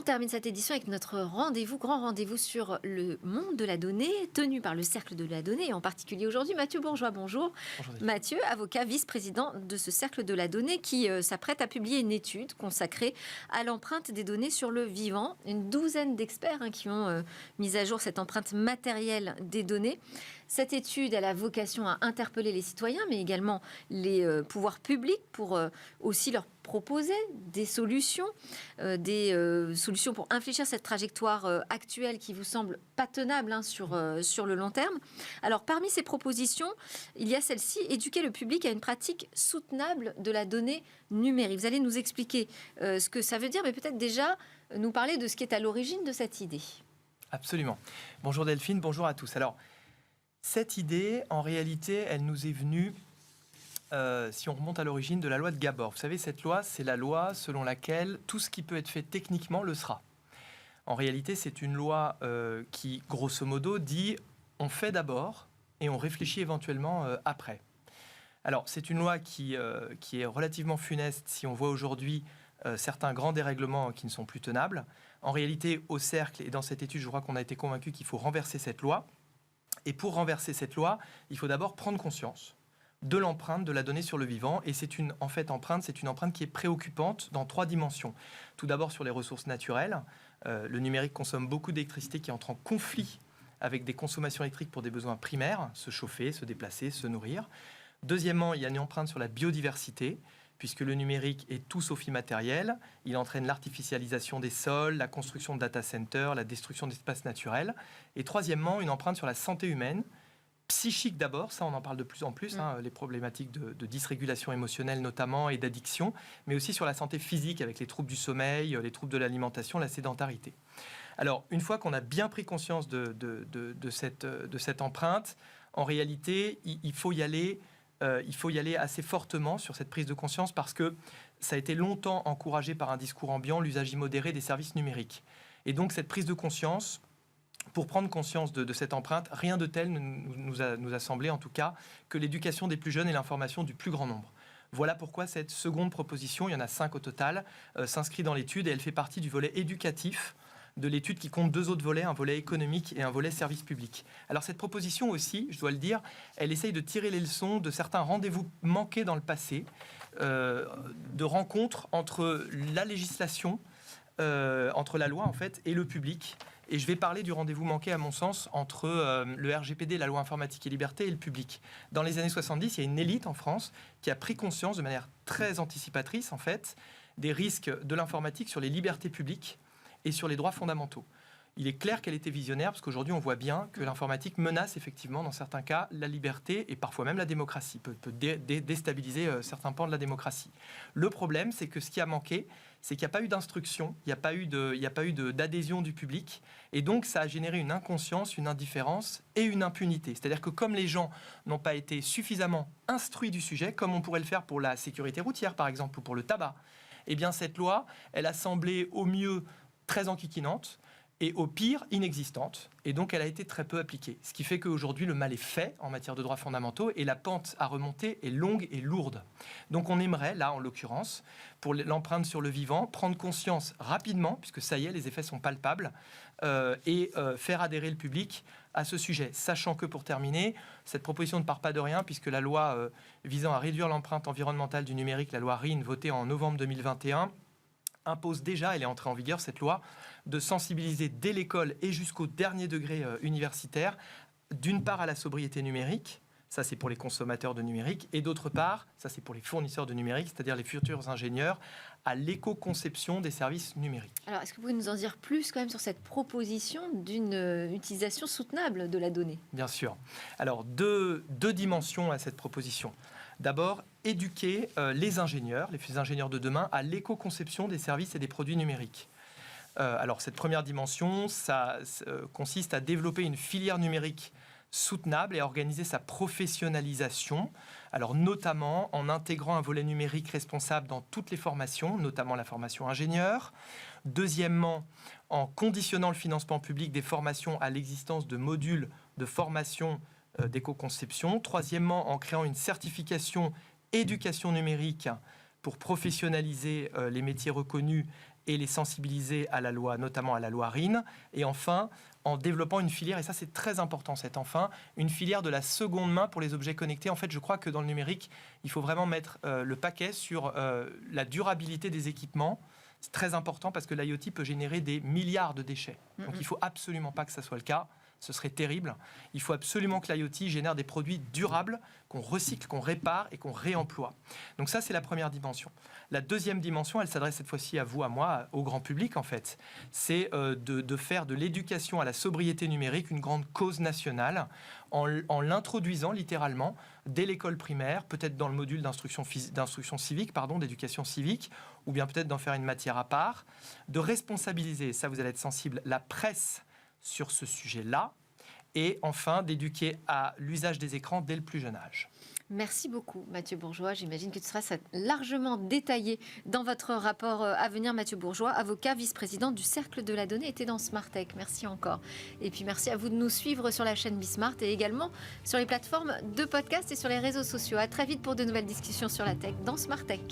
termine cette édition avec notre grand rendez-vous sur le monde de la donnée, tenu par le Cercle de la Donnée, et en particulier aujourd'hui Mathieu Bourgeois. Bonjour. Bonjour. Mathieu, avocat vice-président de ce Cercle de la Donnée qui s'apprête à publier une étude consacrée à l'empreinte des données sur le vivant. Une douzaine d'experts qui ont mis à jour cette empreinte matérielle des données. Cette étude, elle a vocation à interpeller les citoyens, mais également les pouvoirs publics pour aussi leur proposer des solutions pour infléchir cette trajectoire actuelle qui vous semble pas tenable sur le long terme. Alors, parmi ces propositions, il y a celle-ci, éduquer le public à une pratique soutenable de la donnée numérique. Vous allez nous expliquer ce que ça veut dire, mais peut-être déjà nous parler de ce qui est à l'origine de cette idée. Absolument. Bonjour Delphine, bonjour à tous. Alors, cette idée, en réalité, elle nous est venue, si on remonte à l'origine, de la loi de Gabor. Vous savez, cette loi, c'est la loi selon laquelle tout ce qui peut être fait techniquement le sera. En réalité, c'est une loi qui, grosso modo, dit on fait d'abord et on réfléchit éventuellement après. Alors, c'est une loi qui est relativement funeste si on voit aujourd'hui certains grands dérèglements qui ne sont plus tenables. En réalité, au Cercle et dans cette étude, je crois qu'on a été convaincus qu'il faut renverser cette loi. Et pour renverser cette loi, il faut d'abord prendre conscience de l'empreinte de la donnée sur le vivant. Et c'est une empreinte qui est préoccupante dans 3 dimensions. Tout d'abord sur les ressources naturelles. Le numérique consomme beaucoup d'électricité qui entre en conflit avec des consommations électriques pour des besoins primaires, se chauffer, se déplacer, se nourrir. Deuxièmement, il y a une empreinte sur la biodiversité, puisque le numérique est tout sauf immatériel. Il entraîne l'artificialisation des sols, la construction de data centers, la destruction d'espaces naturels. Et troisièmement, une empreinte sur la santé humaine, psychique d'abord, ça on en parle de plus en plus, les problématiques de dysrégulation émotionnelle notamment et d'addiction, mais aussi sur la santé physique avec les troubles du sommeil, les troubles de l'alimentation, la sédentarité. Alors, une fois qu'on a bien pris conscience de cette empreinte, en réalité, il faut y aller assez fortement sur cette prise de conscience parce que ça a été longtemps encouragé par un discours ambiant, l'usage immodéré des services numériques. Et donc, cette prise de conscience, pour prendre conscience de cette empreinte, rien de tel nous a semblé, en tout cas, que l'éducation des plus jeunes et l'information du plus grand nombre. Voilà pourquoi cette seconde proposition, il y en a 5 au total, s'inscrit dans l'étude et elle fait partie du volet éducatif de l'étude qui compte 2 autres volets, un volet économique et un volet service public. Alors cette proposition aussi, je dois le dire, elle essaye de tirer les leçons de certains rendez-vous manqués dans le passé, de rencontres entre la législation, entre la loi en fait, et le public. Et je vais parler du rendez-vous manqué, à mon sens, entre le RGPD, la loi informatique et liberté, et le public. Dans les années 70, il y a une élite en France qui a pris conscience de manière très anticipatrice, en fait, des risques de l'informatique sur les libertés publiques et sur les droits fondamentaux. Il est clair qu'elle était visionnaire, parce qu'aujourd'hui, on voit bien que l'informatique menace effectivement, dans certains cas, la liberté et parfois même la démocratie, peut déstabiliser certains pans de la démocratie. Le problème, c'est que ce qui a manqué, c'est qu'il n'y a pas eu d'instruction, il n'y a pas eu d'adhésion du public, et donc ça a généré une inconscience, une indifférence et une impunité. C'est-à-dire que comme les gens n'ont pas été suffisamment instruits du sujet, comme on pourrait le faire pour la sécurité routière, par exemple, ou pour le tabac, eh bien cette loi, elle a semblé au mieux très enquiquinante, et au pire, inexistante. Et donc, elle a été très peu appliquée. Ce qui fait qu'aujourd'hui, le mal est fait en matière de droits fondamentaux et la pente à remonter est longue et lourde. Donc, on aimerait, là, en l'occurrence, pour l'empreinte sur le vivant, prendre conscience rapidement, puisque ça y est, les effets sont palpables, et faire adhérer le public à ce sujet. Sachant que, pour terminer, cette proposition ne part pas de rien, puisque la loi visant à réduire l'empreinte environnementale du numérique, la loi RIN, votée en novembre 2021, impose déjà, elle est entrée en vigueur, cette loi, de sensibiliser dès l'école et jusqu'au dernier degré universitaire, d'une part à la sobriété numérique, ça c'est pour les consommateurs de numérique, et d'autre part, ça c'est pour les fournisseurs de numérique, c'est-à-dire les futurs ingénieurs, à l'éco-conception des services numériques. Alors, est-ce que vous pouvez nous en dire plus quand même sur cette proposition d'une utilisation soutenable de la donnée ? Bien sûr. Alors, deux dimensions à cette proposition. D'abord, éduquer les ingénieurs de demain, à l'éco-conception des services et des produits numériques. Alors, cette première dimension, ça consiste à développer une filière numérique soutenable et à organiser sa professionnalisation, alors notamment en intégrant un volet numérique responsable dans toutes les formations, notamment la formation ingénieur. Deuxièmement, en conditionnant le financement public des formations à l'existence de modules de formation d'éco-conception. Troisièmement, en créant une certification éducation numérique pour professionnaliser les métiers reconnus et les sensibiliser à la loi, notamment à la loi RIN. Et enfin, en développant une filière, et ça c'est très important, une filière de la seconde main pour les objets connectés. En fait, je crois que dans le numérique, il faut vraiment mettre le paquet sur la durabilité des équipements. C'est très important parce que l'IoT peut générer des milliards de déchets. Donc il ne faut absolument pas que ça soit le cas. Ce serait terrible. Il faut absolument que l'IoT génère des produits durables, qu'on recycle, qu'on répare et qu'on réemploie. Donc ça, c'est la première dimension. La deuxième dimension, elle s'adresse cette fois-ci à vous, à moi, au grand public en fait. C'est de faire de l'éducation à la sobriété numérique une grande cause nationale en l'introduisant littéralement dès l'école primaire, peut-être dans le module d'éducation civique, ou bien peut-être d'en faire une matière à part, de responsabiliser, ça vous allez être sensible, la presse sur ce sujet-là, et enfin d'éduquer à l'usage des écrans dès le plus jeune âge. Merci beaucoup, Mathieu Bourgeois. J'imagine que tout sera largement détaillé dans votre rapport à venir. Mathieu Bourgeois, avocat, vice-président du Cercle de la Donnée, était dans Smart Tech. Merci encore. Et puis merci à vous de nous suivre sur la chaîne Bismart et également sur les plateformes de podcast et sur les réseaux sociaux. À très vite pour de nouvelles discussions sur la tech dans Smart Tech.